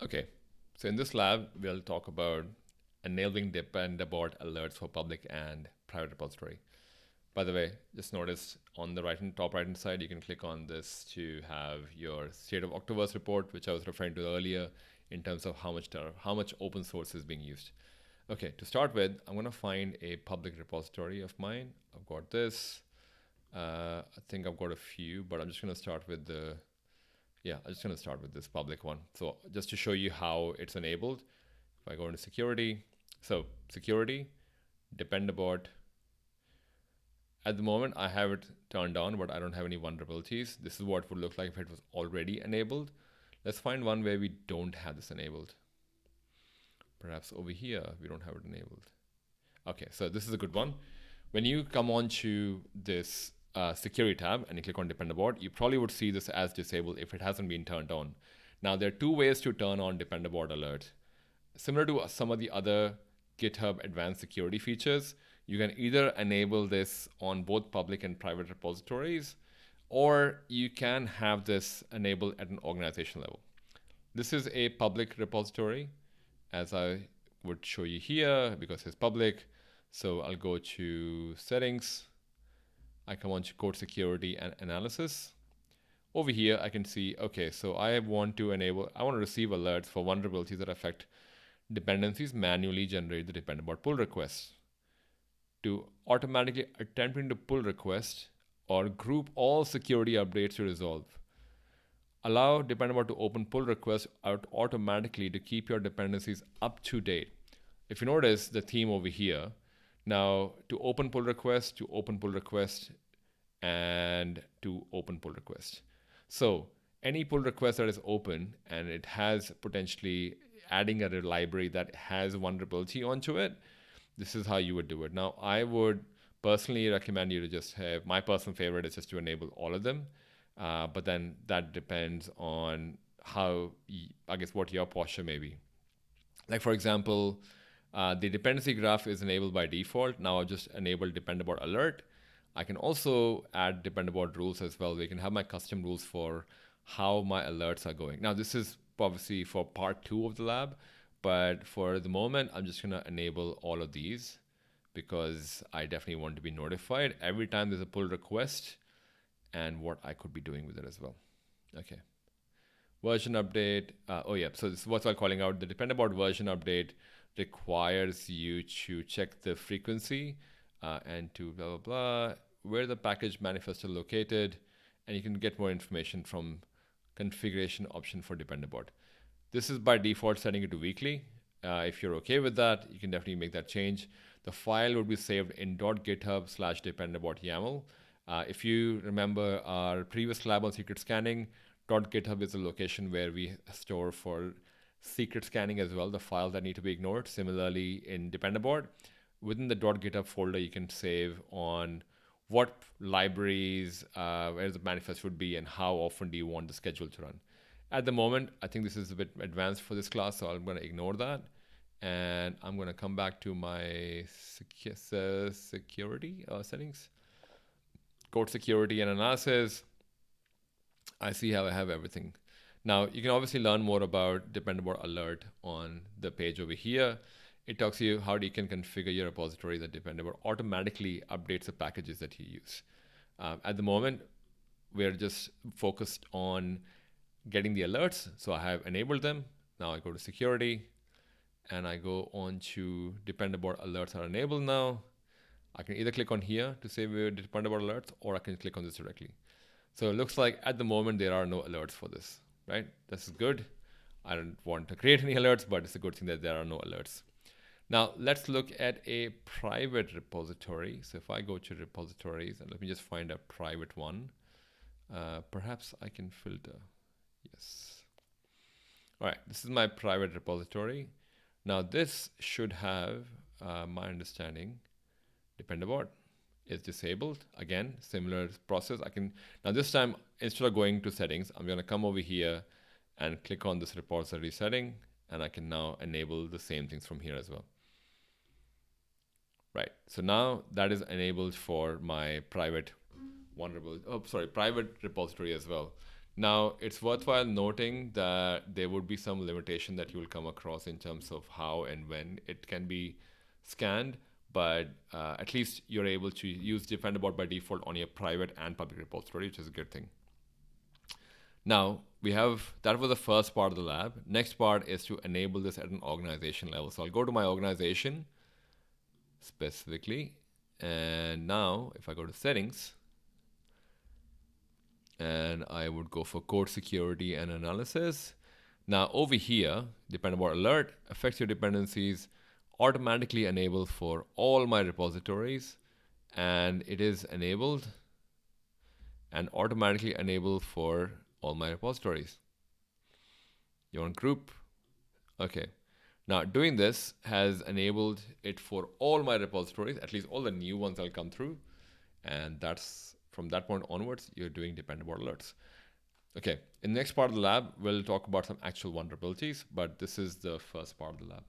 Okay, so in this lab, we'll talk about enabling Dependabot alerts for public and private repository. By the way, just notice on the top right hand side, you can click on this to have your state of Octoverse report, which I was referring to earlier in terms of how much open source is being used. Okay, to start with, I'm going to find a public repository of mine. I've got this. I think I've got a few, but I'm just going to start with this public one. So just to show you how it's enabled, if I go into security, so security, Dependabot. At the moment, I have it turned on, but I don't have any vulnerabilities. This is what it would look like if it was already enabled. Let's find one where we don't have this enabled. Perhaps over here, we don't have it enabled. Okay, so this is a good one. When you come on to this security tab and you click on Dependabot, you probably would see this as disabled if it hasn't been turned on. Now, there are two ways to turn on Dependabot alert. Similar to some of the other GitHub advanced security features, you can either enable this on both public and private repositories, or you can have this enabled at an organization level. This is a public repository, as I would show you here, because it's public. So I'll go to settings. I come on to code security and analysis. Over here, I can see, okay, so I want to receive alerts for vulnerabilities that affect dependencies manually generate the Dependabot pull requests. To automatically attempting to pull request or group all security updates to resolve. Allow Dependabot to open pull requests out automatically to keep your dependencies up to date. If you notice the theme over here, now to open pull request, to open pull request, and to open pull request. So any pull request that is open and it has potentially adding a library that has vulnerability onto it, this is how you would do it. Now, I would personally recommend you to just have, my personal favorite is just to enable all of them. But then that depends on how, what your posture may be. Like for example, the dependency graph is enabled by default. Now I've just enabled Dependabot alert. I can also add Dependabot rules as well. We can have my custom rules for how my alerts are going. Now this is obviously for part 2 of the lab, but for the moment, I'm just gonna enable all of these because I definitely want to be notified every time there's a pull request and what I could be doing with it as well. Okay. Version update. So this is what I'm calling out. The Dependabot version update requires you to check the frequency and to blah, blah, blah, where the package manifest is located, and you can get more information from configuration option for Dependabot. This is by default setting it to weekly. If you're okay with that, you can definitely make that change. The file would be saved in .github/Dependabot YAML. If you remember our previous lab on secret scanning, .github is a location where we store for secret scanning as well, the files that need to be ignored. Similarly, in Dependabot, within the .github folder, you can save on what libraries, where the manifest would be, and how often do you want the schedule to run. At the moment, I think this is a bit advanced for this class, so I'm going to ignore that. And I'm going to come back to my security settings, code security and analysis. I see how I have everything. Now, you can obviously learn more about Dependabot alert on the page over here. It talks to you how you can configure your repository that Dependabot automatically updates the packages that you use. At the moment, we're just focused on getting the alerts. So I have enabled them. Now I go to security and I go on to Dependabot alerts are enabled now. I can either click on here to save Dependabot alerts, or I can click on this directly. So it looks like at the moment there are no alerts for this, right? This is good. I don't want to create any alerts, but it's a good thing that there are no alerts. Now let's look at a private repository. So if I go to repositories and let me just find a private one, perhaps I can filter. Yes. All right, this is my private repository. Now this should have, my understanding, Dependabot is disabled. Again, similar process. Now this time, instead of going to settings, I'm gonna come over here and click on this repository setting, and I can now enable the same things from here as well. Right, so now that is enabled for my private repository as well. Now, it's worthwhile noting that there would be some limitation that you will come across in terms of how and when it can be scanned, but at least you're able to use Dependabot by default on your private and public repository, which is a good thing. Now, that was the first part of the lab. Next part is to enable this at an organization level. So I'll go to my organization specifically, and now if I go to settings, and I would go for code security and analysis. Now over here, Dependabot alert affects your dependencies, automatically enabled for all my repositories, and it is enabled and automatically enabled for all my repositories. You want group? Okay. Now doing this has enabled it for all my repositories, at least all the new ones that'll come through. And that's from that point onwards, you're doing Dependabot alerts. Okay, in the next part of the lab, we'll talk about some actual vulnerabilities, but this is the first part of the lab.